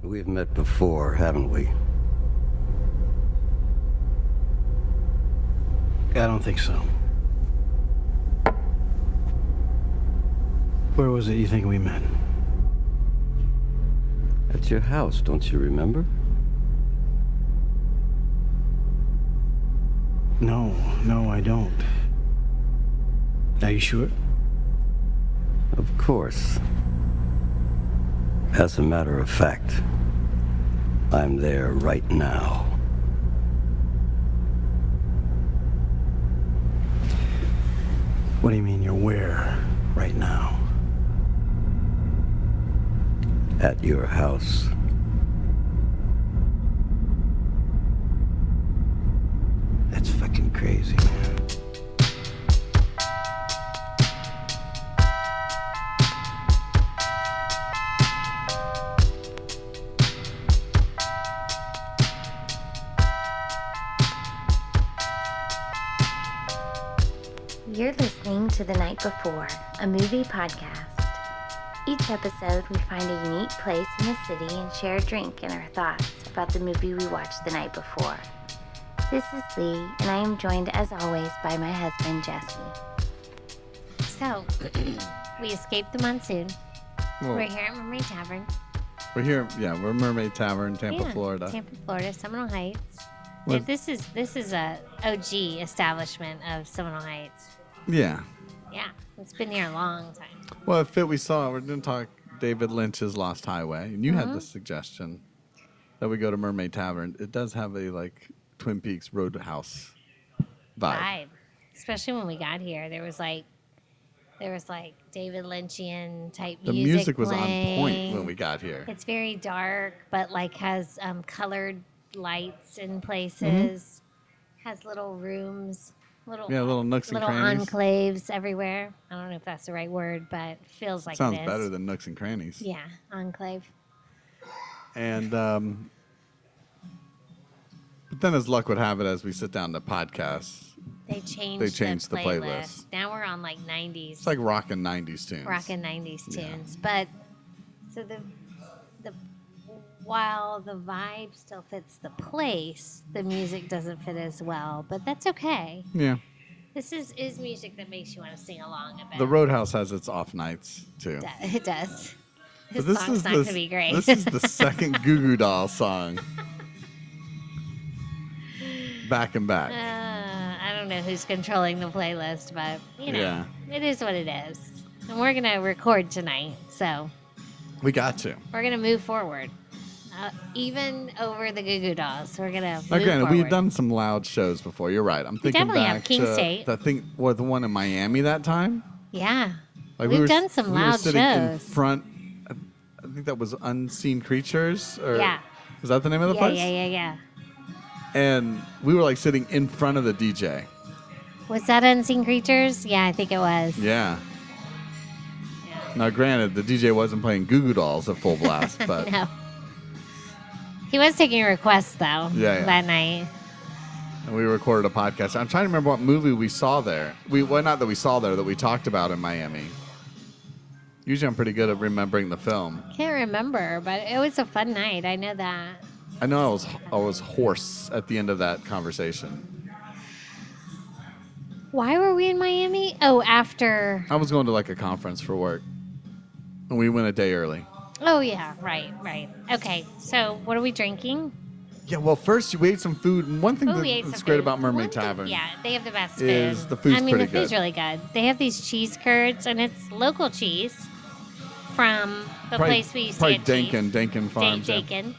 We've met before, haven't we? I don't think so. Where was it you think we met? At your house, don't you remember? No, I don't. Are you sure? Of course. As a matter of fact, I'm there right now. What do you mean you're where right now? At your house. That's fucking crazy, man. You're listening to The Night Before, a movie podcast. Each episode, we find a unique place in the city and share a drink and our thoughts about the movie we watched the night before. This is Lee, and I am joined, as always, by my husband, Jesse. So, we escaped the monsoon. Well, We're here at Mermaid Tavern. we're Mermaid Tavern, Tampa, Yeah, Florida. Tampa, Florida, Seminole Heights. Well- Yeah, this is a OG establishment of Seminole Heights. Yeah. Yeah, it's been here a long time. Well, if we saw, we're going to talk David Lynch's Lost Highway, and you had the suggestion that we go to Mermaid Tavern. It does have a Twin Peaks Roadhouse vibe. Especially when we got here, there was like David Lynchian type The music. music was on playing. point when we got here. It's very dark, but has colored lights in places. Has little rooms, little nooks and little crannies. enclaves everywhere. I don't know if that's the right word, but it feels like Sounds it is. better than nooks and crannies. Yeah, enclave. And but then, as luck would have it, as we sit down to podcast, They changed the playlist. Now we're on 90s. it's like rockin' 90s tunes. rockin' 90s Yeah. tunes. But so the while the vibe still fits the place, the music doesn't fit as well. But that's okay. Yeah. This is music that makes you want to sing along a bit. The Roadhouse has its off nights, too. It does. But This song's not going to be great. This is the second Goo Goo Doll song. Back and back. I don't know who's controlling the playlist, but Yeah. it is what it is. And we're gonna record tonight, so We got to. we're gonna move forward, even over the Goo Goo Dolls. We're gonna Now, move granted, forward. we've done some loud shows before. You're right. I'm thinking definitely back have King to State. the one in Miami that time. Yeah, Like we've done some we were loud sitting in shows. front. I think that was Unseen Creatures. Or, Yeah. Was that the name of the Yeah, place? yeah. And we were sitting in front of the DJ. Was that Unseen Creatures? Yeah, I think it was. Yeah. Yeah. Now, granted, the DJ wasn't playing Goo Goo Dolls at full blast, but No. He was taking requests though. Yeah. That night. and we recorded a podcast. I'm trying to remember what movie we saw there. Not that we saw there, that we talked about in Miami. Usually I'm pretty good at remembering the film. Can't remember, but it was a fun night. I know that. I know I was hoarse at the end of that conversation. Why were we in Miami? Oh, after. I was going to a conference for work, and we went a day early. Oh, yeah. Right. Okay. So, what are we drinking? Yeah, well, first we ate some food, and one thing Oh, we ate that's some great food. about Mermaid One thing- Tavern. Yeah, they have the best food. Is the food's I mean, pretty the food's good. really good. They have these cheese curds, and it's local cheese from the place we used to Probably get cheese. Dankin Farms. yeah. Dakin.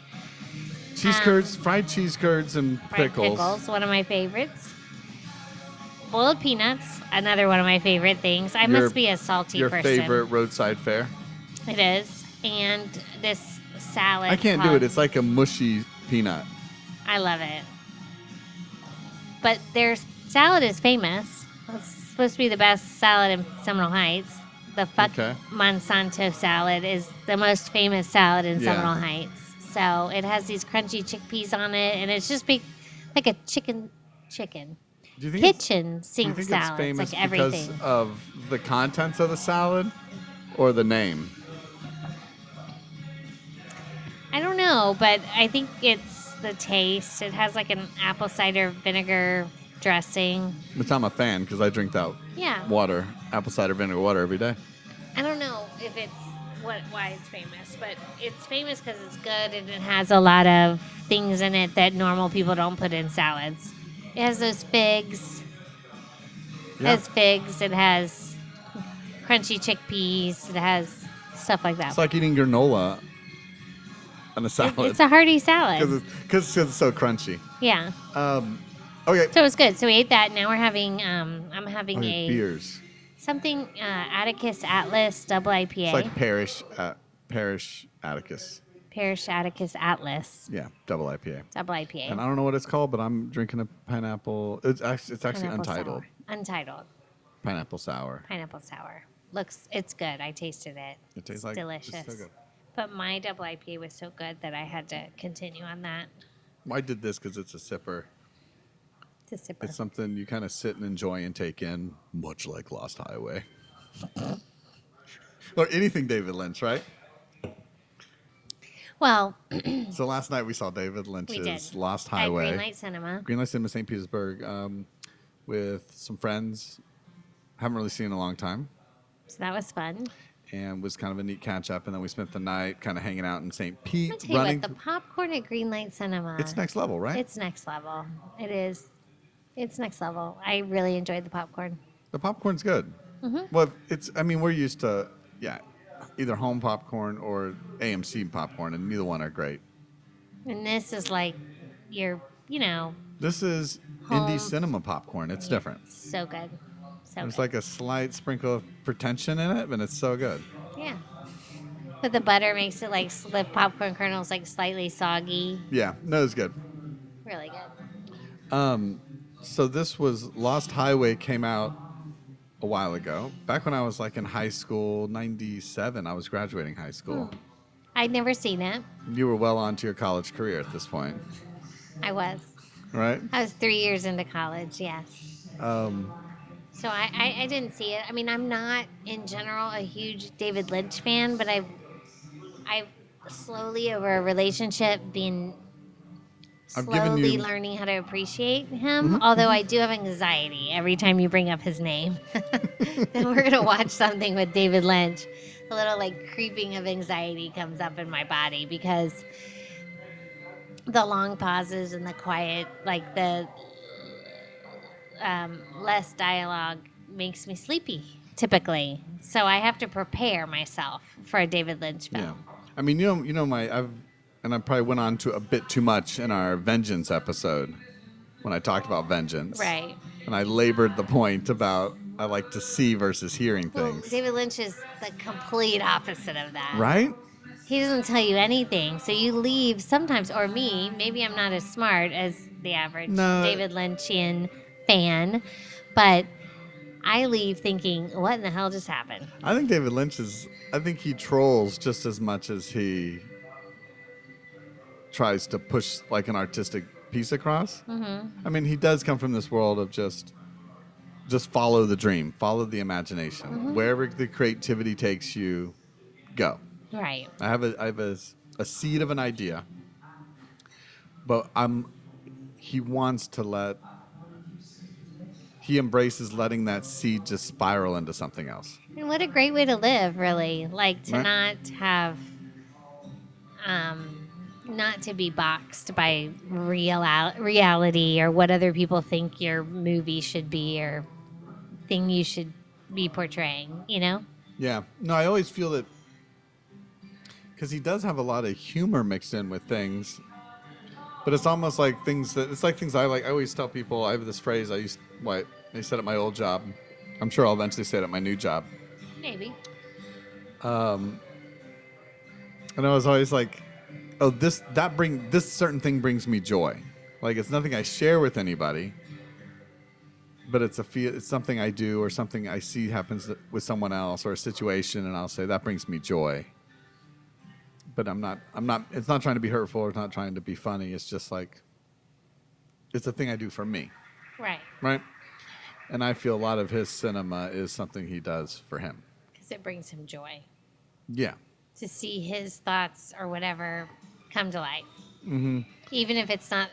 Cheese curds, fried cheese curds, and Fried pickles. one of my favorites. Boiled peanuts, another one of my favorite things. I Your- must be a salty Your person. favorite roadside fare? It is. And this salad. I can't do called- it. It's like a mushy peanut. I love it. But their salad is famous. It's supposed to be the best salad in Seminole Heights. The Okay. Monsanto salad is the most famous salad in Yeah. Seminole Heights. So it has these crunchy chickpeas on it, and it's just like a chicken Do you think it's- kitchen do you sink think salad. it's famous like everything. because of the contents of the salad or the name? I don't know know, but I think it's the taste. It has like an apple cider vinegar dressing. Which I'm a fan because I drink that Yeah. water, apple cider vinegar water every day. I don't know if it's why it's famous, but it's famous because it's good and it has a lot of things in it that normal people don't put in salads. It has those figs. It Yeah. has figs. It has crunchy chickpeas. It has stuff like that. It's like eating granola on a salad. It's a hearty salad. Because it's so crunchy. Yeah. Okay. So it was good. So we ate that. Now we're having, I'm having a beers. something Atticus Atlas double IPA. It's like Parish Atticus. Parish Atticus Atlas Yeah, double IPA. double IPA. And I don't know what it's called, but I'm drinking a pineapple. It's actually Pineapple untitled. Sour. Untitled. Pineapple sour. Pineapple sour. It's good. I tasted it. It tastes it's like delicious. It's so good. But my double IPA was so good that I had to continue on that. Well, I did this because it's a sipper. To sipper. It's something you kind of sit and enjoy and take in, much like Lost Highway. Or anything David Lynch, right? Well, So last night we saw David we Lynch's did. Lost At Highway. Greenlight Cinema. Greenlight Cinema, St. Petersburg, with some friends. Haven't really seen in a long time. So that was fun. And was kind of a neat catch up. And then we spent the night kind of hanging out in St. I'm Pete. going to tell you what, the popcorn at Greenlight Cinema. It's next level, right? It's next level. It is. It's next level. I really enjoyed the popcorn. The popcorn's good. Mm-hmm. Well, we're used to, either home popcorn or AMC popcorn, and neither one are great. And this is like This is Home. indie cinema popcorn. It's different. so good. So There's good. like a slight sprinkle of pretension in it, but it's so good. Yeah. But the butter makes it like the popcorn kernels like slightly soggy. Yeah, no, it's good. Really good. So this was Lost Highway came out a while ago. Back when I was like in high school, 97, I was graduating high school. I'd never seen it. You were well on to your college career at this point, I was. right? I was 3 years into college, yes. So I didn't see it. I mean, I'm not, in general, a huge David Lynch fan, but I've slowly, over a relationship, been I've given slowly you- learning how to appreciate him, although I do have anxiety every time you bring up his name. Then we're going to watch something with David Lynch. A little, like, creeping of anxiety comes up in my body because the long pauses and the quiet, like, the less dialogue makes me sleepy, typically. So I have to prepare myself for a David Lynch film. Yeah. I mean, I probably went on to a bit too much in our Vengeance episode when I talked about Vengeance. Right. And I labored the point about I like to see versus hearing Well, things. David Lynch is the complete opposite of that. Right? He doesn't tell you anything. So you leave sometimes, or me, maybe I'm not as smart as the average David Lynchian fan, but I leave thinking, what in the hell just happened? I think David Lynch I think he trolls just as much as he tries to push like an artistic piece across. Mm-hmm. I mean, he does come from this world of just follow the dream, follow the imagination. Mm-hmm. Wherever the creativity takes you, go. Right. I have a seed of an idea, but he embraces letting that seed just spiral into something else. And what a great way to live, really. Like to Right. not have, not to be boxed by reality or what other people think your movie should be or thing you should be portraying, you know? Yeah. No, I always feel that because he does have a lot of humor mixed in with things, but it's almost like things I like. I always tell people, I have this phrase I said at my old job. I'm sure I'll eventually say it at my new job. Maybe. And I was always like, oh, this certain thing brings me joy. Like it's nothing I share with anybody, but it's something I do or something I see happens with someone else or a situation, and I'll say that brings me joy. But it's not trying to be hurtful or it's not trying to be funny. It's just like, it's a thing I do for me. Right. Right? And I feel a lot of his cinema is something he does for him. Because it brings him joy. Yeah. To see his thoughts or whatever come to life. Mm-hmm. Even if it's not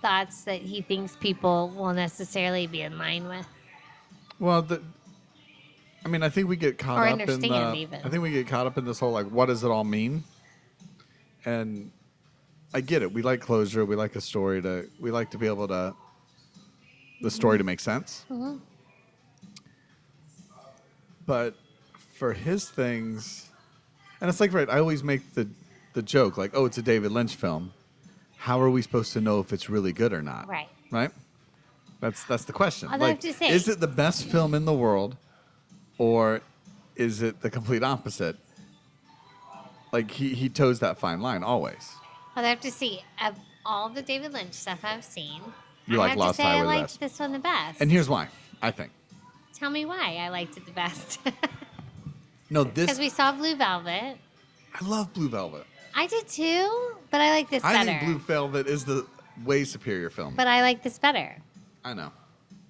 thoughts that he thinks people will necessarily be in line with. Well, I think we get caught Or up understand even. I think we get caught up in this whole, like, what does it all mean? And I get it. We like closure. We like we like to be able to, the story to make sense. Mm-hmm. But for his things, and it's like, right, I always make the joke, like, oh, it's a David Lynch film. How are we supposed to know if it's really good or not? Right. Right? That's the question. Although I have to say, is it the best film in the world, or is it the complete opposite? Like, he toes that fine line always. Although I have to see, of all the David Lynch stuff I've seen, You like Lost Highway the I best. liked this one the best. And here's why, I think. Tell me why I liked it the best. No, Because we saw Blue Velvet. I love Blue Velvet. I did too, but I like this better. I think Blue Velvet is the way superior film. But I like this better. I know.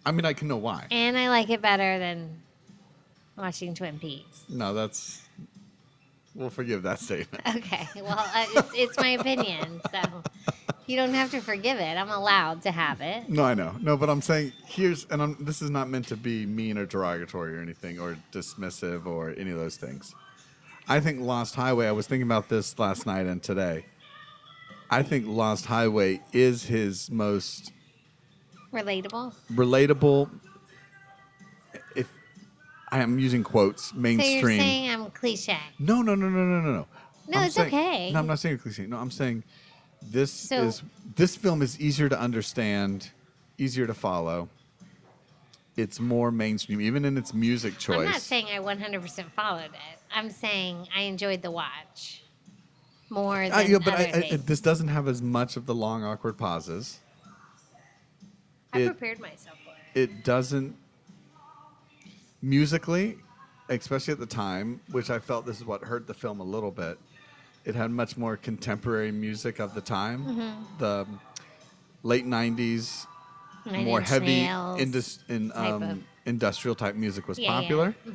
I mean, I can know why. And I like it better than watching Twin Peaks. No, we'll forgive that statement. Okay. Well, it's my opinion, so you don't have to forgive it. I'm allowed to have it. No, I know. No, but I'm saying this is not meant to be mean or derogatory or anything or dismissive or any of those things. I think Lost Highway, I was thinking about this last night and today. I think Lost Highway is his most relatable, if I am using quots, mainstream. So you're saying I'm cliche. No. No, it's okay. No, I'm not saying cliche. No, I'm saying this film is easier to understand, easier to follow. It's more mainstream, even in its music choice. I'm not saying I 100% followed it. I'm saying I enjoyed the watch more than other things. This doesn't have as much of the long, awkward pauses. I prepared myself for it. It doesn't musically, especially at the time, which I felt this is what hurt the film a little bit. It had much more contemporary music of the time. Mm-hmm. The late 90s, more heavy industrial type music was popular. Yeah.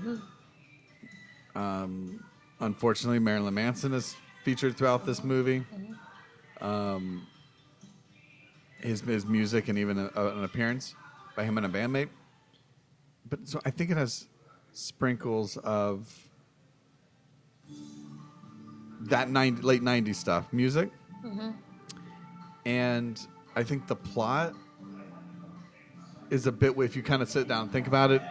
Mm-hmm. Unfortunately, Marilyn Manson is featured throughout this movie. Mm-hmm. His music and even an appearance by him and a bandmate. But so I think it has sprinkles of that late 90s stuff, music. Mm-hmm. And I think the plot is a bit, if you kind of sit down and think about it,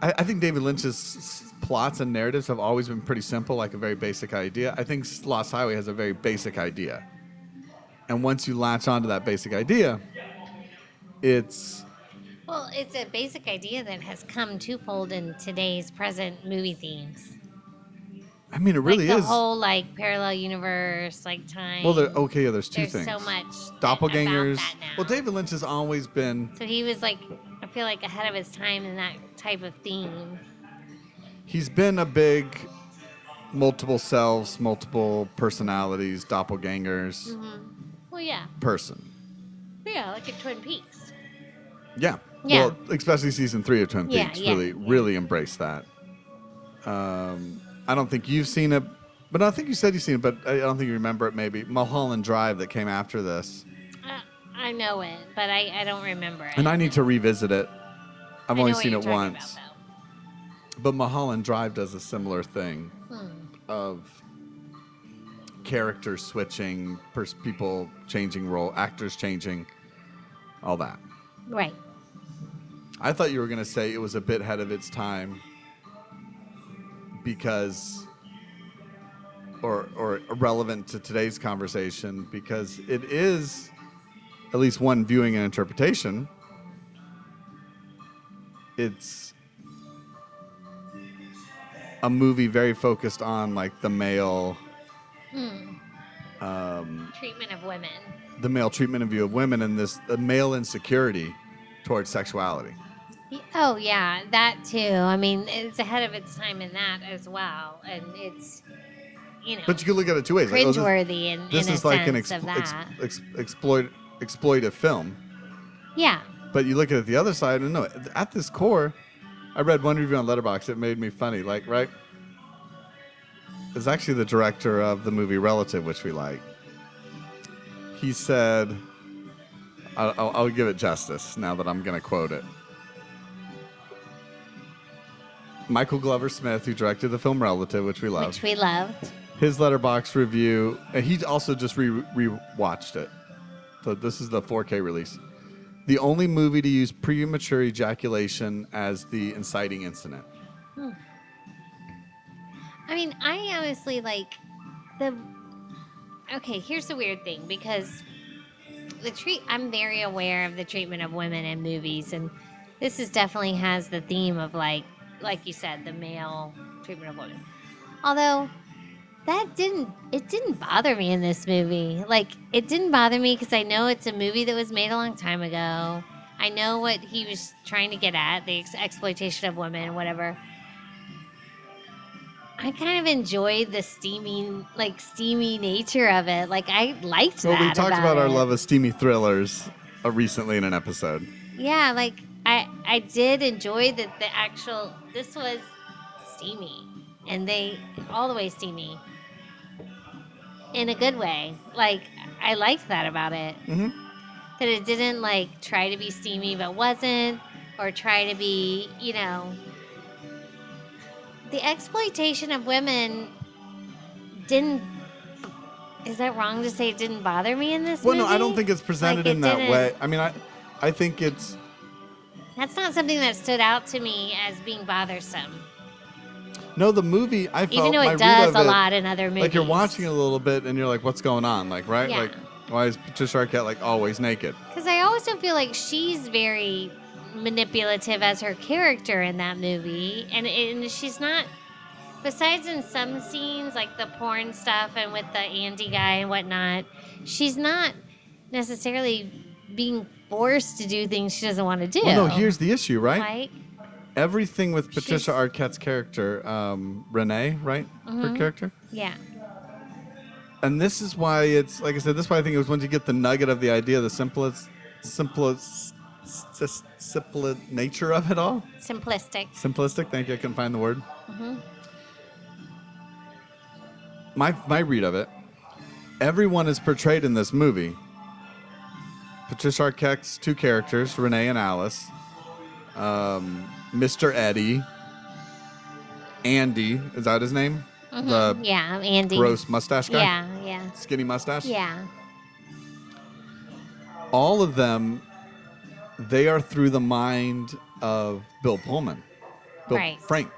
I think David Lynch's plots and narratives have always been pretty simple, like a very basic idea. I think Lost Highway has a very basic idea. And once you latch onto that basic idea, it's a basic idea that has come twofold in today's present movie themes. I mean, it really is. The whole, parallel universe, time. Well, there's two things. There's so much doppelgangers. about that now. Well, David Lynch has always been... So he was, I feel like ahead of his time in that type of theme. He's been a big multiple selves, multiple personalities, doppelgangers. Mm-hmm. Well, yeah. Person. Yeah, like in Twin Peaks. Yeah. Well, especially season 3 of Twin Peaks really embraced that. I don't think you've seen it, but I think you said you've seen it, but I don't think you remember it maybe. Mulholland Drive that came after this. I know it, but I don't remember it. And I need to revisit it. I've only seen it once. But Mulholland Drive does a similar thing of characters switching, people changing role, actors changing, all that. Right. I thought you were going to say it was a bit ahead of its time because, or relevant to today's conversation, because it is, at least one viewing and interpretation, it's a movie very focused on the male treatment of women. The male treatment of view of women and the male insecurity towards sexuality. Oh, yeah, that too. I mean, it's ahead of its time in that as well. And it's, But you can look at it two ways. Cringeworthy in a sense of that. Exploitive film. Yeah. But you look at it the other side, and no, at this core, I read one review on Letterboxd. It made me funny. Right? is actually the director of the movie Relative, which we like. He said, I'll give it justice now that I'm going to quote it. Michael Glover Smith, who directed the film Relative, which we loved. Which we loved. His Letterboxd review, and he also just re-watched it. So this is the 4K release. The only movie to use premature ejaculation as the inciting incident. I mean, I honestly like the... Okay, here's the weird thing, because I'm very aware of the treatment of women in movies, and this definitely has the theme of like you said, the male treatment of women. Although it didn't bother me in this movie. Like, it didn't bother me because I know it's a movie that was made a long time ago. I know what he was trying to get at, the exploitation of women, whatever. I kind of enjoyed the steamy nature of it. Like, I liked that. Well, we talked about our love of steamy thrillers recently in an episode. Yeah, like, I did enjoy that this was steamy. And all the way steamy. In a good way. Like, I liked that about it. Mm-hmm. That it didn't, like, try to be steamy but wasn't. Or try to be, the exploitation of women didn't... Is that wrong to say it didn't bother me in this movie? Well, no, I don't think it's presented in that way. I mean, I think it's... That's not something that stood out to me as being bothersome. No, the movie, I felt... Even though it does a lot in other movies. Like, you're watching it a little bit, and you're like, what's going on? Like, right? Yeah. Like, why is Patricia Arquette, like, always naked? Because I also feel like she's very manipulative as her character in that movie. And she's not... Besides in some scenes, like the porn stuff and with the Andy guy and whatnot, she's not necessarily being forced to do things she doesn't want to do. Well, no, here's the issue, right? Like, everything with Patricia Arquette's character, Renee, right? Her character? Yeah. And this is why it's, like I said, this is why I think it was once you get the nugget of the idea, the simplest nature of it all. Simplistic, thank you, I couldn't find the word. Mm-hmm. My read of it, everyone is portrayed in this movie. Patricia Arquette's two characters, Renee and Alice, Mr. Eddie, Andy, is that his name? Mm-hmm. Yeah, Andy. Gross mustache guy? Yeah. Skinny mustache? Yeah. All of them, they are through the mind of Bill Pullman. Right. Frank.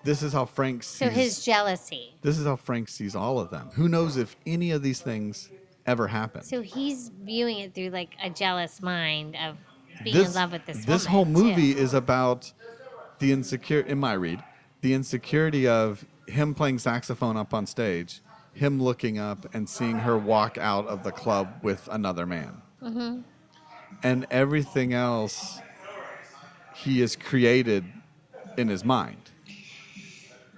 This is how Frank sees... So his jealousy. This is how Frank sees all of them. Who knows if any of these things ever happen? So he's viewing it through, like, a jealous mind of being in love with this woman. This whole movie is about the insecurity of him playing saxophone up on stage, him looking up and seeing her walk out of the club with another man. Mm-hmm. And everything else he has created in his mind.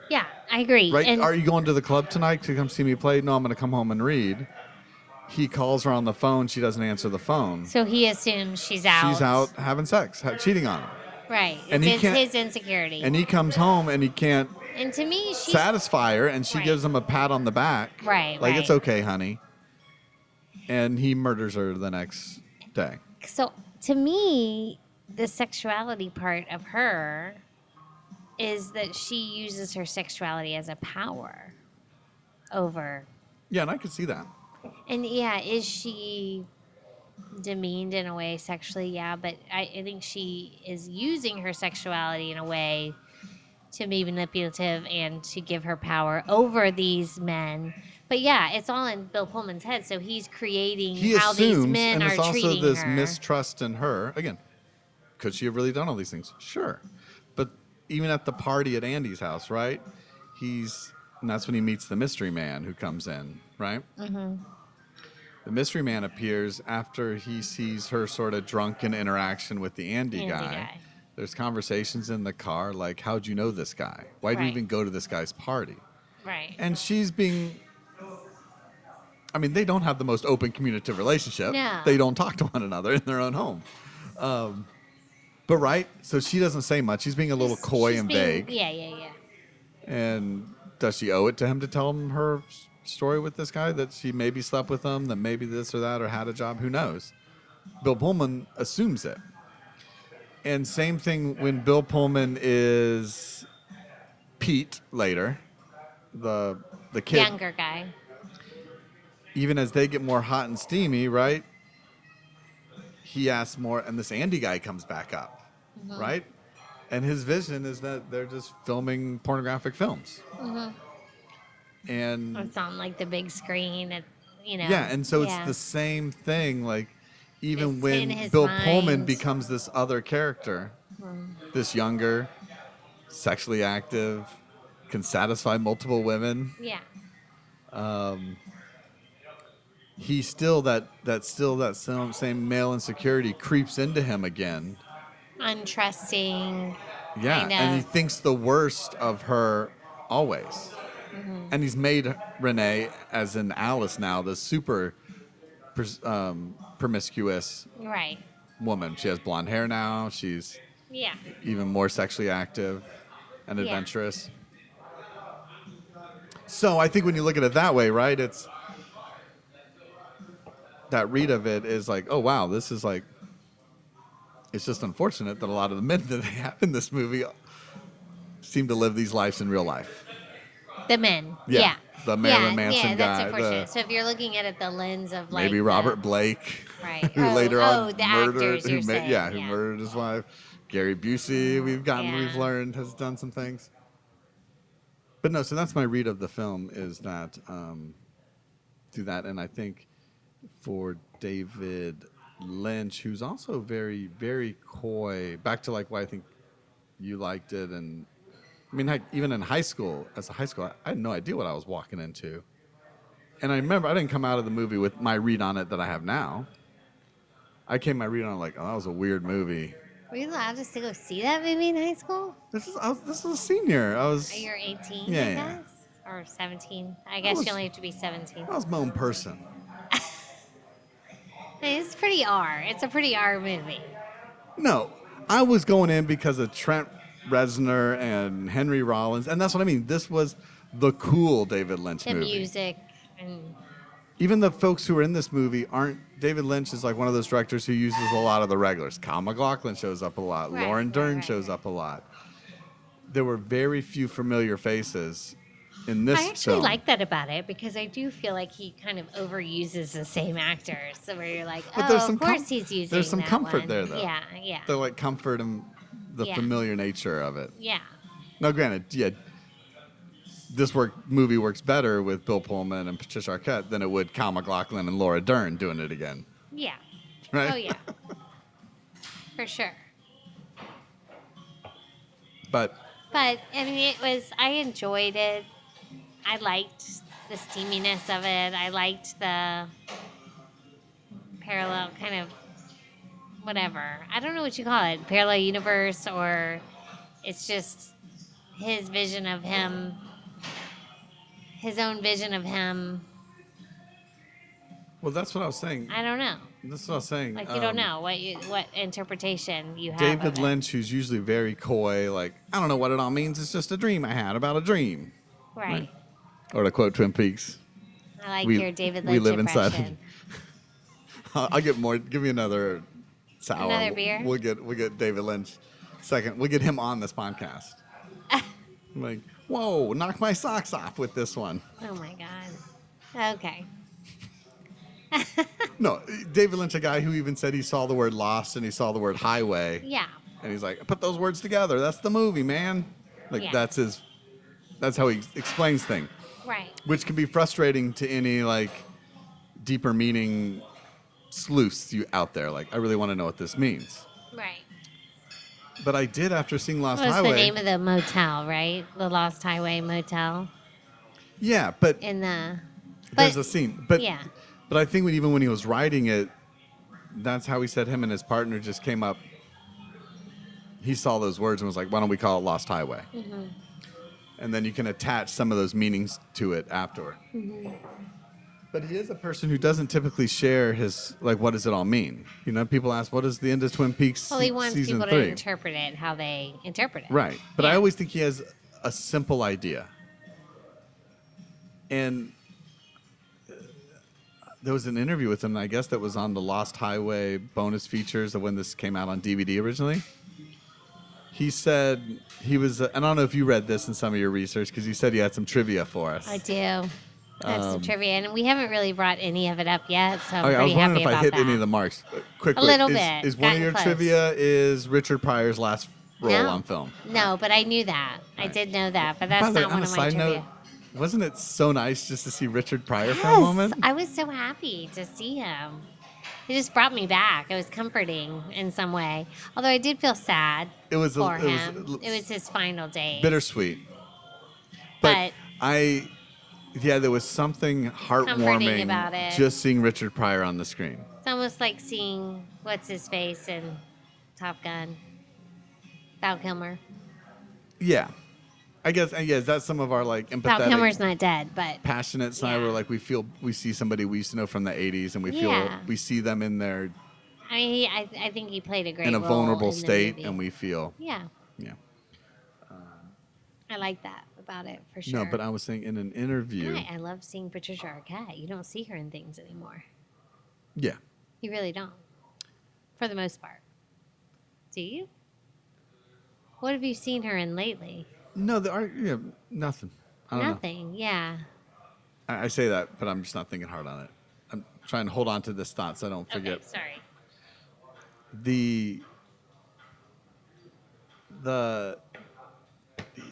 Yeah, I agree. Right? And are you going to the club tonight to come see me play? No, I'm going to come home and read. He calls her on the phone. She doesn't answer the phone. So he assumes she's out. She's out having sex, cheating on him. Right. And it's his insecurity. And he comes home and he can't and to me, satisfy her, and she gives him a pat on the back. Right. Like, it's okay, honey. And he murders her the next day. So to me, the sexuality part of her is that she uses her sexuality as a power over. Yeah, and I could see that. And yeah, is she demeaned in a way sexually? Yeah, but I think she is using her sexuality in a way to be manipulative and to give her power over these men. But yeah, it's all in Bill Pullman's head, so he's creating how these men are treating her. And it's also this mistrust in her. Again, could she have really done all these things? Sure. But even at the party at Andy's house, right? And that's when he meets the mystery man who comes in, right? Mm-hmm. The mystery man appears after he sees her sort of drunken interaction with the Andy guy. There's conversations in the car like, how'd you know this guy? Why'd you even go to this guy's party? Right. And she's being... I mean, they don't have the most open communicative relationship. No. They don't talk to one another in their own home. But right, so she doesn't say much. She's being a little coy and vague. Yeah. And does she owe it to him to tell him her story with this guy, that she maybe slept with him, that maybe this or that, or had a job? Who knows? Bill Pullman assumes it. And same thing when Bill Pullman is Pete later, the kid. Younger guy. Even as they get more hot and steamy, right? He asks more, and this Andy guy comes back up, right? And his vision is that they're just filming pornographic films. And It's on like the big screen, and yeah, and so it's the same thing. Like, even It's when in his Bill Pullman mind. becomes this other character, this younger, sexually active, can satisfy multiple women. Yeah. He still that same male insecurity creeps into him again. Untrusting. Yeah, kind and he of. thinks the worst of her always. And he's made Renee, as in Alice now, the super promiscuous Right. woman. She has blonde hair now. She's Yeah. even more sexually active and Yeah. adventurous. So I think when you look at it that way, right, it's that read of it is like, oh, wow, this is like, it's just unfortunate that a lot of the men that they have in this movie seem to live these lives in real life. The men. Yeah. Yeah. The Marilyn Manson yeah, guy, that's unfortunate. So if you're looking at it the lens of like Maybe Robert Blake, Right. who later on the murdered, actors, you're saying, who murdered his wife. Gary Busey, we've Yeah. learned, has done some things. But no, so that's my read of the film, is that do that, and I think for David Lynch, who's also very, very coy. Back to like why I think you liked it, and I mean, heck, even in high school, I had no idea what I was walking into. And I remember I didn't come out of the movie with my read on it that I have now. I came my read on it like, oh, that was a weird movie. Were you allowed to go see that movie in high school? This was a senior. You're 18, Yeah, I yeah. guess? Or 17. I guess was- you only have to be 17. I was my own person. It's pretty R. It's a pretty R movie. No, I was going in because of Trent Reznor and Henry Rollins, and that's what I mean. This was the cool David Lynch The movie. music and Even the folks who are in this movie aren't. David Lynch is like one of those directors who uses a lot of the regulars. Kyle MacLachlan shows up a lot. Right, Lauren Dern right. shows up a lot. There were very few familiar faces in this I actually film. like that about it because I do feel like he kind of overuses the same actors. So where you're like, But there's oh, some of course com- he's using there's some that comfort one. there, though. Yeah, yeah. The like comfort and the Yeah. familiar nature of it. Yeah. Now, granted, yeah, this movie works better with Bill Pullman and Patricia Arquette than it would Kyle MacLachlan and Laura Dern doing it again. Yeah. Right? Oh, yeah. For sure. But But, I mean, I enjoyed it. I liked the steaminess of it. I liked the parallel kind of whatever. I don't know what you call it. Parallel universe, or it's just his vision of him, his own vision of him. well, that's what I was saying. I don't know. That's what I was saying. Like, you don't know what interpretation you have. David of it. Lynch, who's usually very coy, like, I don't know what it all means. It's just a dream I had about a dream. Right. Or to quote Twin Peaks, I like We- your David we Lynch live inside- impression. I'll get more. Give me another sour. Another beer? We'll get David Lynch. Second, we'll get him on this podcast. I'm like, whoa, knock my socks off with this one. Oh my God. Okay. No, David Lynch, a guy who even said he saw the word lost and he saw the word highway. Yeah. And he's like, put those words together. That's the movie, man. Like, Yeah. that's how he explains things, Right. which can be frustrating to any, like, deeper meaning sleuths out there. Like, I really want to know what this means. Right. But I did after seeing Lost What was Highway. the name of the motel, right? The Lost Highway Motel Yeah, but in the. there's a scene. But yeah. But I think even when he was writing it, that's how he said him and his partner just came up. He saw those words and was like, why don't we call it Lost Highway? Mm-hmm. And then you can attach some of those meanings to it afterward. Mm-hmm. But he is a person who doesn't typically share his, like, what does it all mean? You know, people ask, what is the end of Twin Peaks Well, he wants season people 3? to interpret it how they interpret it. Right. But I Yeah. always think he has a simple idea. And there was an interview with him, I guess, that was on the Lost Highway bonus features of when this came out on DVD originally. He said he was, and I don't know if you read this in some of your research, because you said you had some trivia for us. I do. I have some trivia, and we haven't really brought any of it up yet, so I'm I was pretty wondering happy if I about hit that. any of the marks. Quickly, A little bit. Is one of Gotten your close. trivia is Richard Pryor's last role on film? No, but I knew that. I did know that, but By that's the way, not one on a of my side trivia. note, wasn't it so nice just to see Richard Pryor for a moment? I was so happy to see him. It just brought me back. It was comforting in some way. Although I did feel sad It was for him. It was his final day. Bittersweet. But There was something heartwarming about it. just seeing Richard Pryor on the screen. It's almost like seeing what's his face in Top Gun. Val Kilmer. Yeah. I guess that's some of our like Val Kilmer's empathetic, not dead, but passionate side where like we see somebody we used to know from the 80s and we see them in their I mean, I think he played a great in a role vulnerable in the state movie. and we feel Yeah. I like that about it for sure. No, but I was saying in an interview. I love seeing Patricia Arquette. You don't see her in things anymore. Yeah. You really don't. For the most part. Do you? What have you seen her in lately? No, nothing. I don't know. Nothing, yeah. I say that, but I'm just not thinking hard on it. I'm trying to hold on to this thought so I don't forget. Okay, sorry. The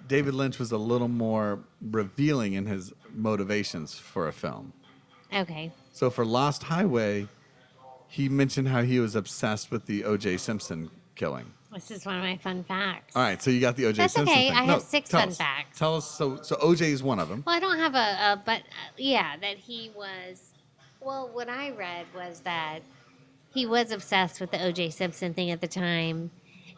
David Lynch was a little more revealing in his motivations for a film. Okay. So for Lost Highway, he mentioned how he was obsessed with the O.J. Simpson killing. This is one of my fun facts. All right, so you got the O.J. That's Simpson okay. thing. I have 6 fun facts. Tell us. So O.J. is one of them. Well, I don't have that he was, well, what I read was that he was obsessed with the O.J. Simpson thing at the time,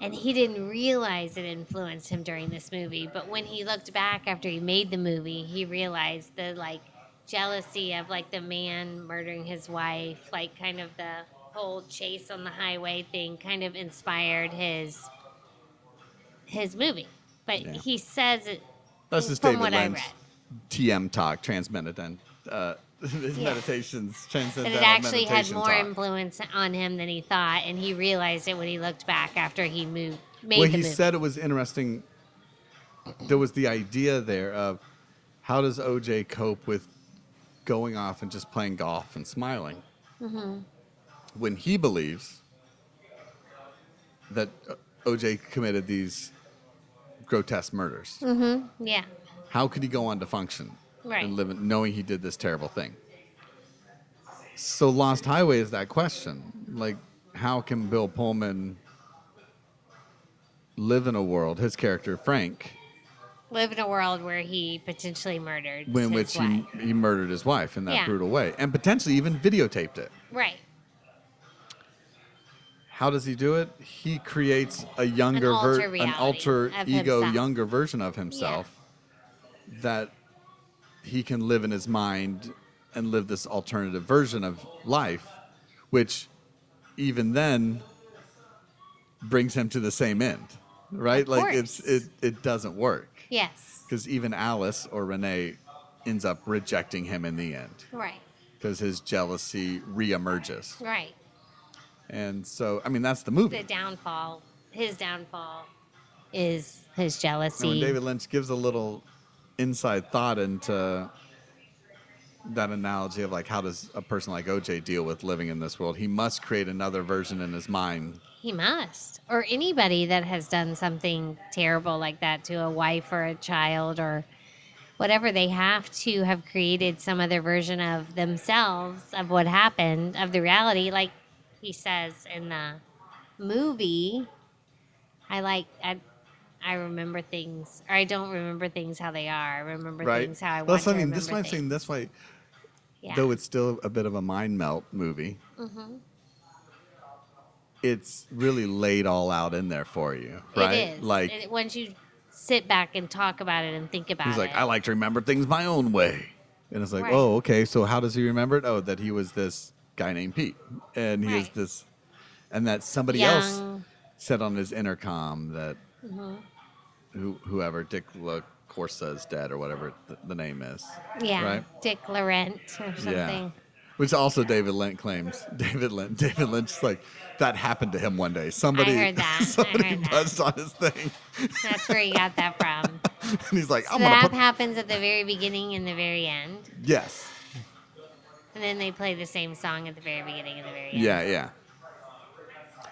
and he didn't realize it influenced him during this movie. But when he looked back after he made the movie, he realized the, like, jealousy of, like, the man murdering his wife, like, kind of the whole chase on the highway thing kind of inspired his movie. But he says it, that's just from David what Lynch. I read. TM talk, transcendental. His meditations, transcendental That it actually had meditation more talk. influence on him than he thought, and he realized it when he looked back after he made Well, the he movie. said it was interesting. There was the idea there of how does OJ cope with going off and just playing golf and smiling when he believes that OJ committed these grotesque murders. Yeah. How could he go on to function and live knowing he did this terrible thing? So Lost Highway is that question. Like, how can Bill Pullman live in a world, his character, Frank, Live in a world where he potentially murdered in his which wife. he murdered his wife in that Yeah. brutal way and potentially even videotaped it. Right. How does he do it? He creates a younger an alter of ego himself. younger version of himself that he can live in his mind and live this alternative version of life, which even then brings him to the same end, right? Of Like course. it doesn't work Yes. because even Alice or Renee ends up rejecting him in the end Right. because his jealousy reemerges. Right. And so, I mean, that's the movie. The downfall, his downfall is his jealousy. And when David Lynch gives a little inside thought into that analogy of like how does a person like OJ deal with living in this world, he must create another version in his mind. He must. Or anybody that has done something terrible like that to a wife or a child or whatever, they have to have created some other version of themselves, of what happened, of the reality. Like he says in the movie, I remember things, or I don't remember things how they are. I remember things how I want to remember That's why I'm things. saying that's why, Yeah. though it's still a bit of a mind melt movie, it's really laid all out in there for you, right? It is. Like Once you sit back and talk about it and think about he's like, it. I like to remember things my own way. And it's like, Right. oh, okay, so how does he remember it? Oh, that he was this guy named Pete. And he is Right. this, and that somebody else Young. said on his intercom that Mm-hmm. whoever, Dick Corsa is dead or whatever the name is. Yeah, Right? Dick Laurent or something. Yeah. Which also David Lynch claims. David Lynch's like, that happened to him one day. Somebody, I heard that. somebody buzzed on his thing. That's where he got that from. And he's like, So I'm going that to put... happens at the very beginning and the very end. Yes. And then they play the same song at the very beginning and the very end. Yeah.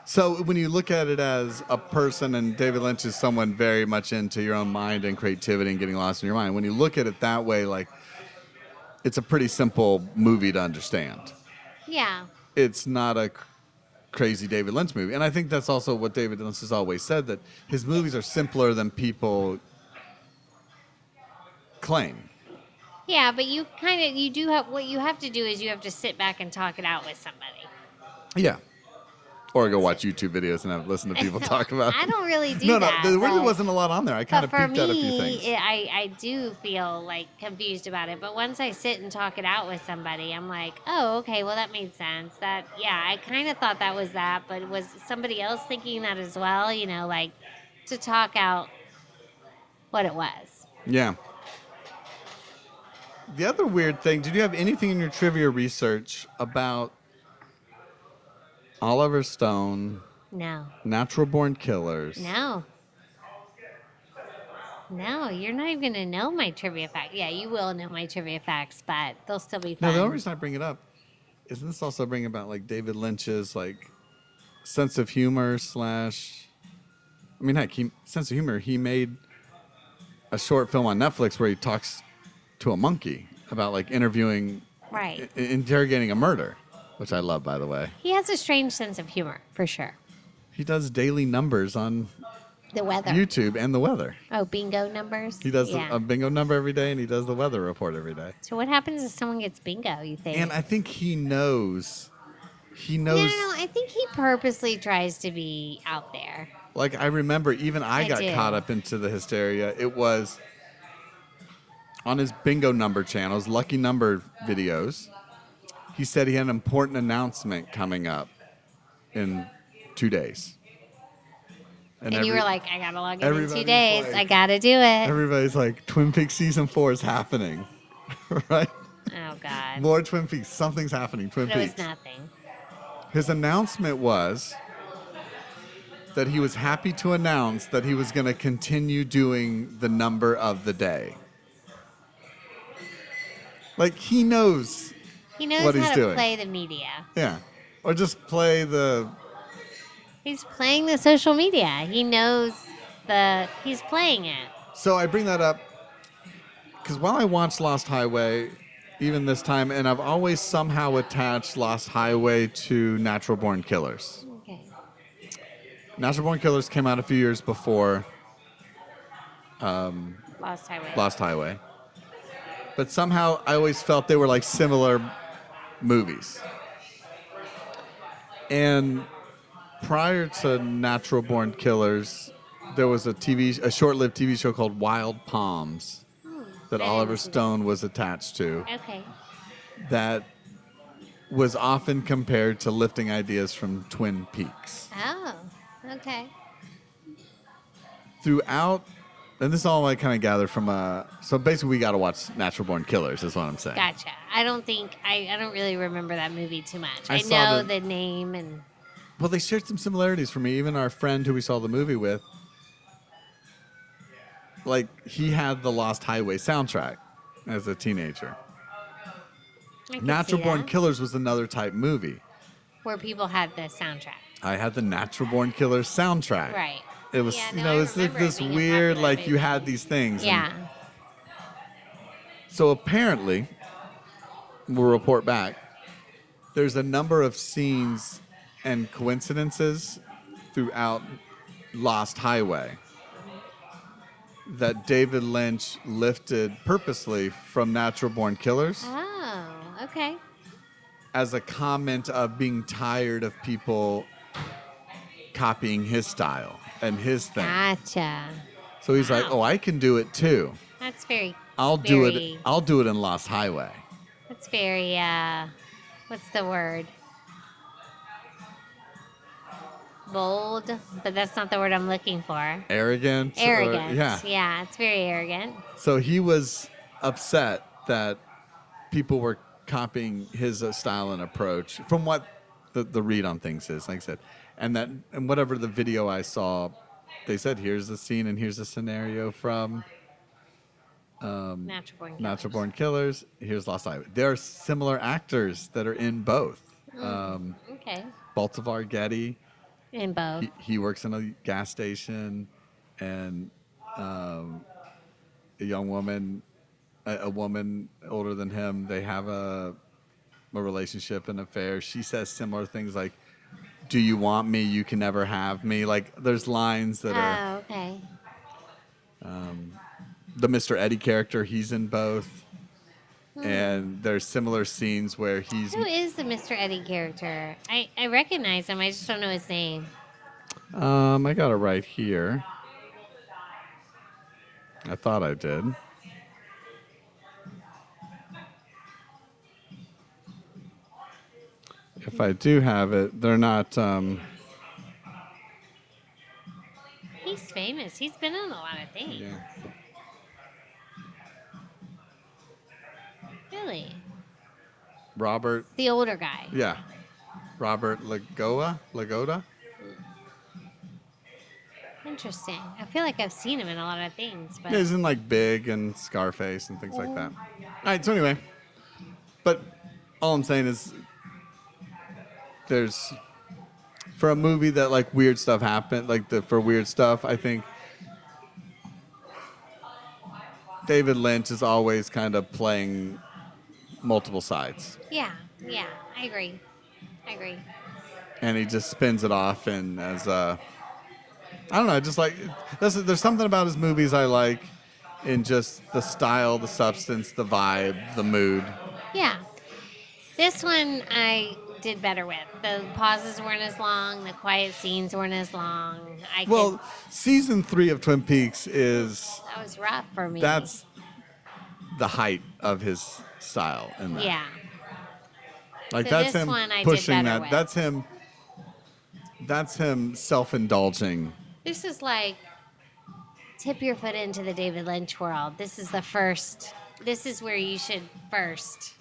So when you look at it as a person, and David Lynch is someone very much into your own mind and creativity and getting lost in your mind, when you look at it that way, like, it's a pretty simple movie to understand. Yeah. It's not a crazy David Lynch movie. And I think that's also what David Lynch has always said, that his movies are simpler than people claim. Yeah, but you do have, what you have to do is you have to sit back and talk it out with somebody. Yeah. Or go watch YouTube videos and listen to people talk about it. I don't really do No, that. there really wasn't a lot on there. I kind of But for peeked at a few things. me, I do feel like confused about it. But once I sit and talk it out with somebody, I'm like, oh, okay, well, that made sense. I kind of thought that was that, but was somebody else thinking that as well? You know, like to talk out what it was. Yeah. The other weird thing, did you have anything in your trivia research about Oliver Stone, No. Natural Born Killers? No, you're not even going to know my trivia facts. Yeah, you will know my trivia facts, but they'll still be fun. No, the only reason I bring it up isn't this also bring about like David Lynch's like sense of humor sense of humor. He made a short film on Netflix where he talks to a monkey about like interrogating a murder, which I love, by the way. He has a strange sense of humor, for sure. He does daily numbers on The weather. YouTube and the weather. Oh, bingo numbers? He does a bingo number every day, and he does the weather report every day. So what happens if someone gets bingo, you think? And I think he knows. No, I think he purposely tries to be out there. Like, I remember even I got caught up into the hysteria. It was on his bingo number channels, lucky number videos. He said he had an important announcement coming up in 2 days. And you were like, I gotta log in 2 everybody's days. like- I gotta do it. Everybody's like, Twin Peaks Season 4 is happening. Right? Oh, God. More Twin Peaks. Something's happening. Twin But it Peaks. was nothing. His announcement was that he was happy to announce that he was going to continue doing the number of the day. Like, he knows. He knows what how he's to doing. play the media. Yeah. Or just play the... He's playing the social media. He knows he's playing it. So I bring that up because while I watched Lost Highway, even this time, and I've always somehow attached Lost Highway to Natural Born Killers. Okay. Natural Born Killers came out a few years before Lost Highway. Lost Highway. But somehow I always felt they were like similar movies. And prior to Natural Born Killers, there was a short-lived TV show called Wild Palms that Oliver Stone was attached to. Okay. That was often compared to lifting ideas from Twin Peaks. Oh, okay. Throughout, and this is all I kind of gathered from so basically we got to watch Natural Born Killers is what I'm saying. Gotcha. I don't really remember that movie too much. I I saw know the name and... Well, they shared some similarities for me. Even our friend who we saw the movie with, like, he had the Lost Highway soundtrack as a teenager. I could Natural see Born that. Killers was another type movie. Where people had the soundtrack. I had the Natural Born Killers soundtrack. Right. It was, Yeah, no, I it's like remember it this being a weird, popular like, you movie. had these things. and- Yeah. So apparently, we'll report back, there's a number of scenes and coincidences throughout Lost Highway that David Lynch lifted purposely from Natural Born Killers Oh, okay. as a comment of being tired of people copying his style and his thing. Gotcha. So he's like, Wow. "Oh, I can do it too. That's very... I'll do very- it. I'll do it in Lost Highway." That's very, what's the word? bold, but that's not the word I'm looking for. Arrogant. Arrogant. Yeah. Yeah, it's very arrogant. So he was upset that people were copying his style and approach from what the read on things is, like I said. And whatever the video I saw, they said, here's the scene and here's the scenario from Natural Born Killers. Here's Lost Highway. There are similar actors that are in both. Okay. Baltimore Getty. In both. He works in a gas station, and a young woman, a woman older than him, they have a relationship, an affair. She says similar things like, "Do you want me? You can never have me." Like, there's lines that are. Oh, okay. The Mr. Eddie character, he's in both. And there's similar scenes where he's. Who is the Mr. Eddie character? I recognize him. I just don't know his name. I got it right here. I thought I did. If I do have it, they're not. He's famous. He's been in a lot of things. Yeah. Really? Robert. The older guy. Yeah. Robert Lagoda. Interesting. I feel like I've seen him in a lot of things, but Yeah, he's in like Big and Scarface and things like that. All right, so anyway. But all I'm saying is there's, for a movie that like weird stuff happened, for weird stuff, I think David Lynch is always kind of playing multiple sides. yeah, I agree. And he just spins it off and as I don't know, just like there's something about his movies I like in just the style, the substance, the vibe, the mood. Yeah. This one I did better with. The pauses weren't as long, the quiet scenes weren't as long. Season 3 of Twin Peaks is that was rough for me. That's the height of his style in that. Yeah. Like So that's this him one I did pushing better that. with. That's him self-indulging. This is like tip your foot into the David Lynch world. This is where you should first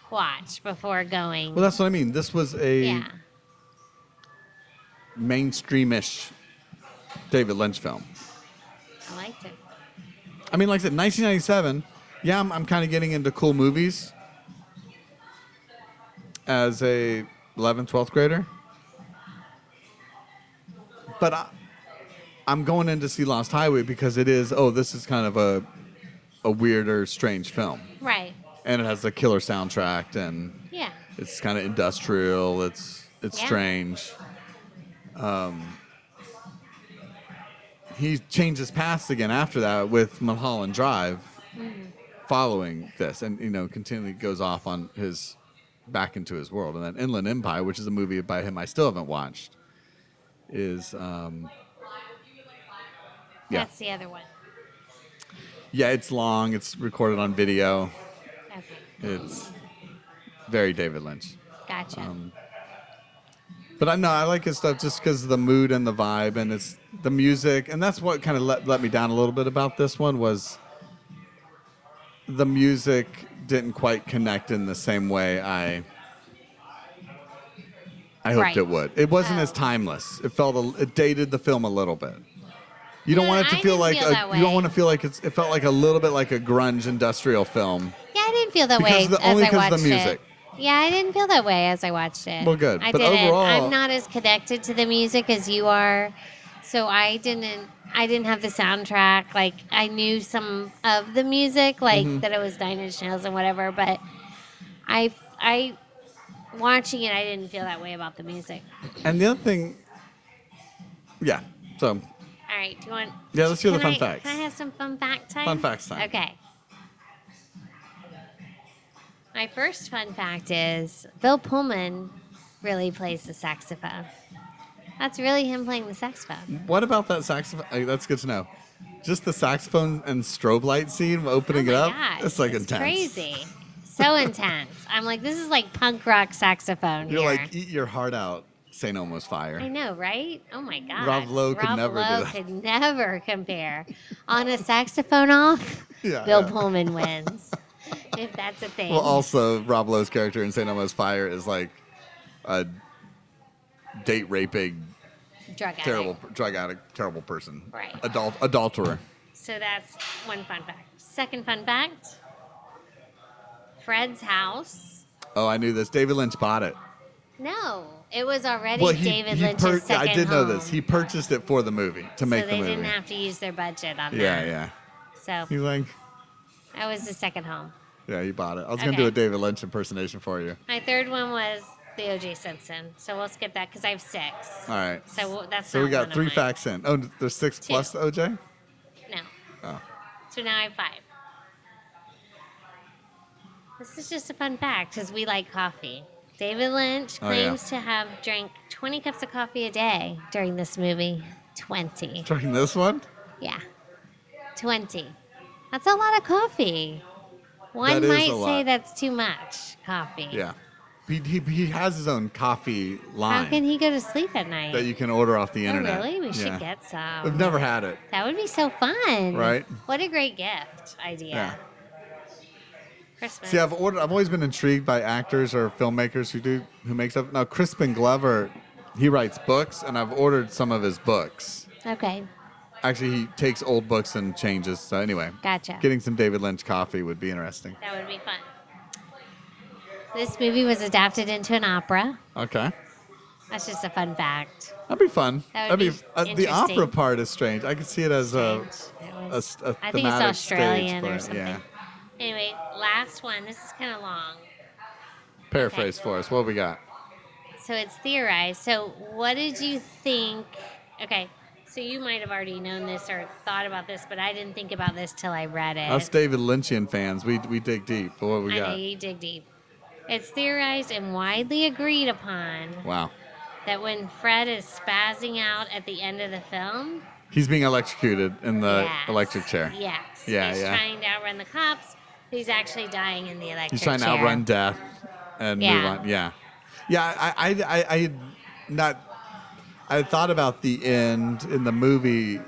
watch before going. Well, that's what I mean. This was a Yeah. mainstreamish David Lynch film. I liked it. I mean, like I said, 1997. Yeah, I'm kind of getting into cool movies as a 11th, 12th grader. But I'm going in to see Lost Highway because it is, this is kind of a weirder, strange film. Right. And it has a killer soundtrack, and Yeah. it's kind of industrial. It's strange. He changes paths again after that with Mulholland Drive, following this, and continually goes off on back into his world. And then Inland Empire, which is a movie by him I still haven't watched, is That's the other one. Yeah, it's long. It's recorded on video. Okay. It's very David Lynch. Gotcha. But I like his stuff just because of the mood and the vibe, and it's the music, and that's what kind of let me down a little bit about this one was the music didn't quite connect in the same way I hoped it would. It wasn't as timeless. It dated the film a little bit. You don't want it to feel like you don't want to feel like it felt like a little bit like a grunge industrial film. Yeah, I didn't feel that way as I watched of the music. it. Yeah, I didn't feel that way as I watched it. Well, good. I But didn't. overall, I'm not as connected to the music as you are, so I didn't have the soundtrack. Like, I knew some of the music, like that it was Nine Inch Nails and whatever, but I watching it, I didn't feel that way about the music. And the other thing, yeah. So. All right, do you want? Yeah, let's hear the fun facts. Can I have some fun fact time? Fun facts time. Okay. My first fun fact is Bill Pullman really plays the saxophone. That's really him playing the saxophone. What about that saxophone? That's good to know. Just the saxophone and strobe light scene opening it up. Gosh, it's like intense. Crazy. So intense. I'm like, this is like punk rock saxophone. You're here. like, eat your heart out St. Elmo's Fire. I know, right? Oh my God. Rob Lowe could never do that. Could never compare. On a saxophone off, Yeah, Bill yeah. Pullman wins. If that's a thing. Well, also, Rob Lowe's character in St. Elmo's Fire is like a date raping, drug addict, terrible person. Right. Adulterer. So that's one fun fact. Second fun fact, Fred's house. Oh, I knew this. David Lynch bought it. No, it was already Well, David Lynch's second I did know this. home. He purchased it for the movie, to make the movie. So they didn't have to use their budget on that. Yeah. So He's like, that was the second home. yeah, he bought it. I was going to do a David Lynch impersonation for you. My third one was the O.J. Simpson. So we'll skip that because I have 6. All right. So that's So not we got one 3 of mine. facts in. Oh, there's 6 plus OJ? No. Oh. So now I have 5. This is just a fun fact because we like coffee. David Lynch claims to have drank 20 cups of coffee a day during this movie. 20. During this one? Yeah. 20. That's a lot of coffee. One That is might a say lot. that's too much coffee. Yeah. He has his own coffee line How can he go to sleep at night? that you can order off the Oh, internet. really? We Yeah. should get some. I've never had it. That would be so fun. Right? What a great gift idea. Yeah. Christmas. See, I've always been intrigued by actors or filmmakers who make stuff. Now, Crispin Glover, he writes books, and I've ordered some of his books. Okay. Actually, he takes old books and changes. So anyway, Gotcha. getting some David Lynch coffee would be interesting. That would be fun. This movie was adapted into an opera. Okay, That's just a fun fact. that'd be fun. That would be The opera interesting. part is strange. I could see it as a Strange. It was- a I think it's thematic Australian stage or play. something. Yeah. Anyway, last one. This is kind of long. Paraphrase for us. What we got? So it's theorized. So what did you think? Okay, so you might have already known this or thought about this, but I didn't think about this till I read it. Us David Lynchian fans, we dig deep. But what we I know got? you dig deep. It's theorized and widely agreed upon Wow. that when Fred is spazzing out at the end of the film, He's being electrocuted in the yes, electric chair. Yes. Yeah, He's yeah. trying to outrun the cops. He's actually dying in the electric chair. He's trying to outrun death and move Yeah. on. Yeah. Yeah, I had not. I had thought about the end in the movie,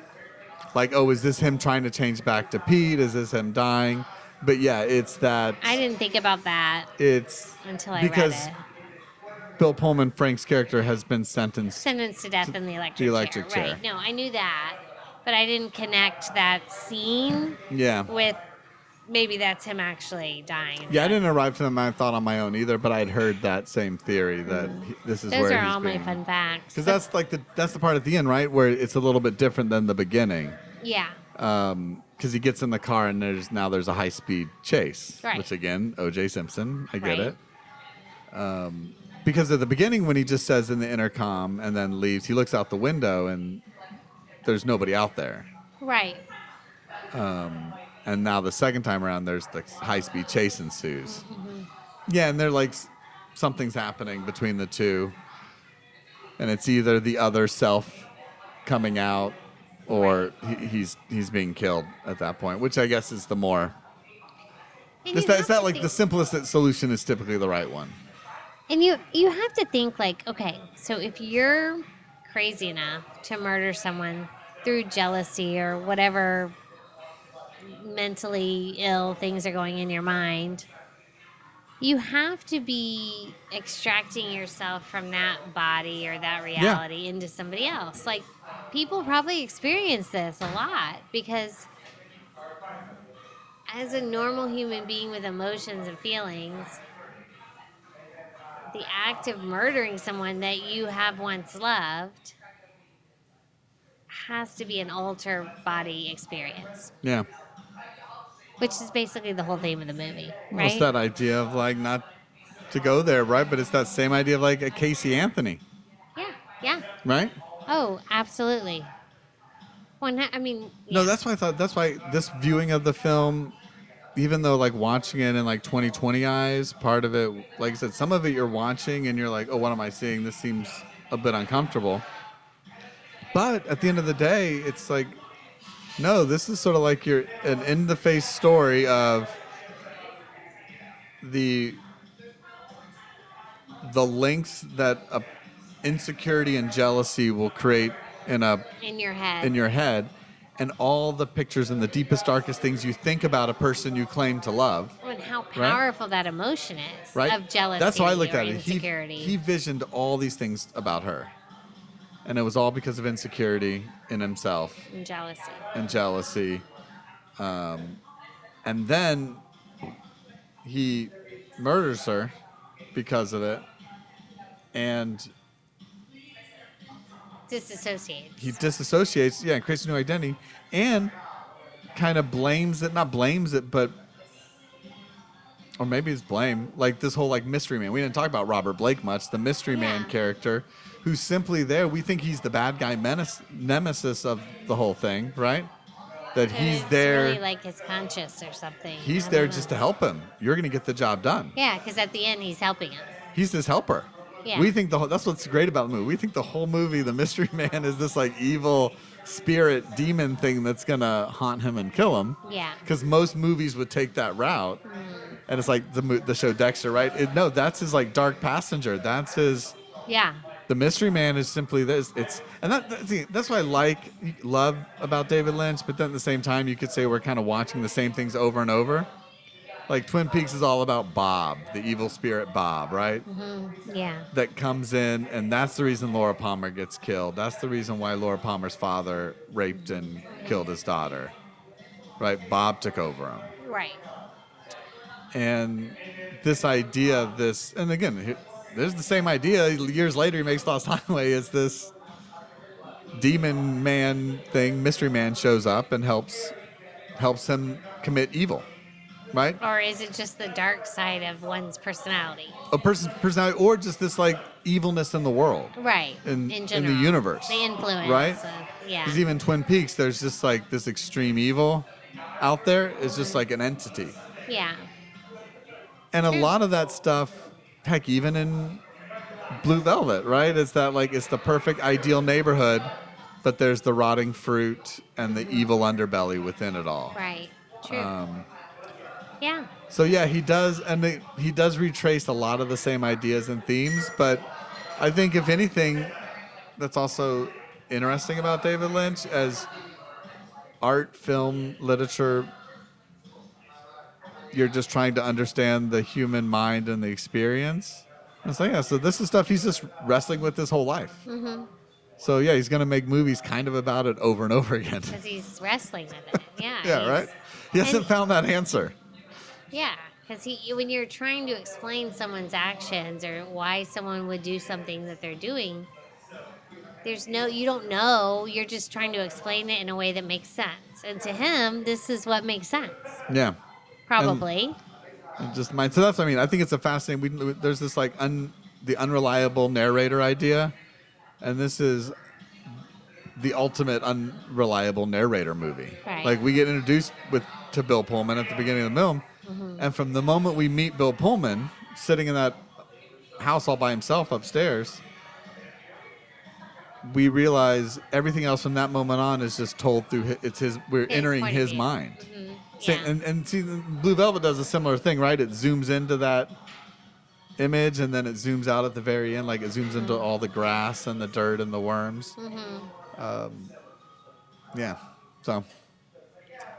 like, oh, is this him trying to change back to Pete? Is this him dying? But yeah, it's that. I didn't think about that It's until I because read it. Bill Pullman, Frank's character, has been sentenced. Sentenced to death in the electric, electric chair. Right. No, I knew that. But I didn't connect that scene Yeah. with maybe that's him actually dying. Yeah, I didn't arrive to my thought on my own either, but I'd heard that same theory that this is Those where are he's all my being. fun facts. Because that's the part at the end, right, where it's a little bit different than the beginning. Yeah. Because he gets in the car and there's a high speed chase, Right. which again, O.J. Simpson, I get Right. it. Because at the beginning, when he just says in the intercom and then leaves, he looks out the window and there's nobody out there. Right. And now the second time around, there's the high speed chase ensues. Mm-hmm. Yeah, and they're like something's happening between the two, and it's either the other self coming out or he's being killed at that point, which I guess is the more. And It's you have that to like think- the simplest solution is typically the right one. And you have to think like, okay, so if you're crazy enough to murder someone through jealousy or whatever mentally ill things are going in your mind, you have to be extracting yourself from that body or that reality into somebody else. Like, people probably experience this a lot because as a normal human being with emotions and feelings, the act of murdering someone that you have once loved has to be an alter body experience, Yeah. which is basically the whole theme of the movie, Well, right? it's that idea of like not to go there, right? But it's that same idea of like a Casey Anthony, Yeah. right? Oh, absolutely. I mean, No, yeah. that's why this viewing of the film, even though like watching it in like 2020 eyes, part of it, like I said, some of it you're watching and you're like, oh, what am I seeing? This seems a bit uncomfortable. But at the end of the day, it's like, no, this is sort of like an in-the-face story of the lengths that insecurity and jealousy will create in your head. in your head, and all the pictures and the deepest, darkest things you think about a person you claim to love. And how powerful that emotion is Right? of jealousy. That's how I looked at it. Insecurity. He visioned all these things about her, and it was all because of insecurity in himself and jealousy. and jealousy. And then he murders her because of it, and Disassociates. he disassociates, and creates a new identity, and kind of blames it, not blames it, but, or maybe it's blame, like this whole like mystery man. We didn't talk about Robert Blake much, the mystery man character, who's simply there. We think he's the bad guy nemesis of the whole thing, right? That he's there. Really like his conscience or something. He's there just to help him. You're going to get the job done. Yeah, because at the end he's helping him. He's this helper. Yeah. We think that's what's great about the movie. We think the whole movie, the mystery man, is this like evil spirit demon thing that's going to haunt him and kill him. Yeah. Because most movies would take that route. And it's like the show Dexter, right? No, that's his like dark passenger. That's his. Yeah. The mystery man is simply this. That's what I love about David Lynch. But then at the same time, you could say we're kind of watching the same things over and over. Like Twin Peaks is all about Bob, the evil spirit Bob, right? Mm-hmm. Yeah. That comes in, and that's the reason Laura Palmer gets killed. That's the reason why Laura Palmer's father raped and killed his daughter, right? Bob took over him. Right. And this idea of this, and again, there's the same idea. Years later, he makes Lost Highway. Is this demon man thing? Mystery man shows up and helps him commit evil, right? Or is it just the dark side of one's personality? A person's personality, or just this like evilness in the world, Right. In general. the universe, The influence. right? Yeah. Because even Twin Peaks, there's just like this extreme evil out there. It's just like an entity. Yeah. And a lot of that stuff, heck, even in Blue Velvet, right? It's that like it's the perfect ideal neighborhood, but there's the rotting fruit and the evil underbelly within it all. Right. True. Yeah. So yeah, he does, and he does retrace a lot of the same ideas and themes. But I think if anything, that's also interesting about David Lynch as art, film, literature. You're just trying to understand the human mind and the experience. And so yeah, so this is stuff he's just wrestling with his whole life. Mm-hmm. So yeah, he's going to make movies kind of about it over and over again. Because he's wrestling with it. Yeah. Yeah, right? He hasn't found that answer. Yeah, because when you're trying to explain someone's actions or why someone would do something that they're doing, you don't know. You're just trying to explain it in a way that makes sense. And to him, this is what makes sense. Yeah. Probably. And just mine. So that's what I mean. I think it's a fascinating. There's this like the unreliable narrator idea, and this is the ultimate unreliable narrator movie. Right. Like we get introduced to Bill Pullman at the beginning of the film, and from the moment we meet Bill Pullman sitting in that house all by himself upstairs, we realize everything else from that moment on is just told through we're entering his mind. Mm-hmm. So, Yeah. and see, Blue Velvet does a similar thing, right? It zooms into that image, and then it zooms out at the very end, like it zooms into all the grass and the dirt and the worms. Yeah. So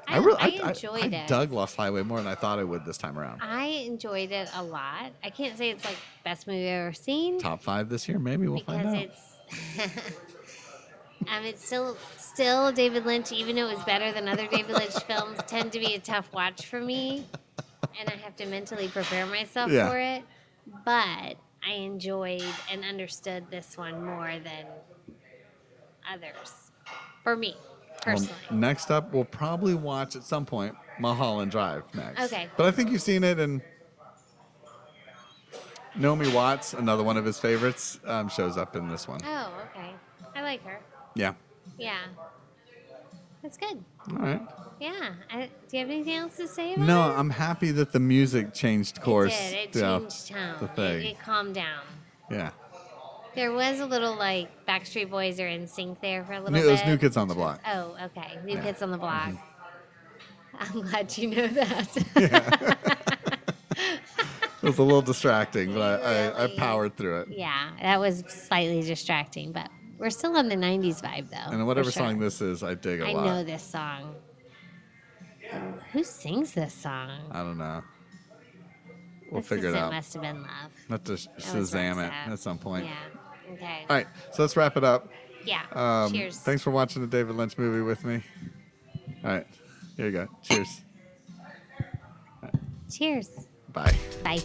I enjoyed it. I dug Lost Highway more than I thought I would this time around. I enjoyed it a lot. I can't say it's like best movie I've ever seen. Top 5 this year, maybe we'll find out. It's still David Lynch, even though it was better than other David Lynch films, tend to be a tough watch for me, and I have to mentally prepare myself for it. But I enjoyed and understood this one more than others, for me, personally. Next up, we'll probably watch at some point Mulholland Drive next. Okay. But I think you've seen it, and Naomi Watts, another one of his favorites, shows up in this one. Oh, okay. I like her. Yeah. Yeah. That's good. All right. Yeah. Do you have anything else to say about No, it? I'm happy that the music changed course. It did. It throughout changed tone. the thing. It calmed down. Yeah. There was a little like Backstreet Boys are in sync there for a little It bit. was New Kids on the Block. Oh, okay. New Yeah. Kids on the Block. I'm glad you know that. It was a little distracting, but I Really? powered through it. Yeah, that was slightly distracting, but we're still on the 90s vibe, though. And whatever for sure. song this is, I dig a I lot. know this song. Who sings this song? I don't know. We'll This figure is it out. Must Have Been Love. Have to That was Shazam it Roxette. at some point. Yeah. Okay. All right, so let's wrap it up. Yeah. Cheers. Thanks for watching the David Lynch movie with me. All right, here you go. Cheers. Cheers. Bye. Bye.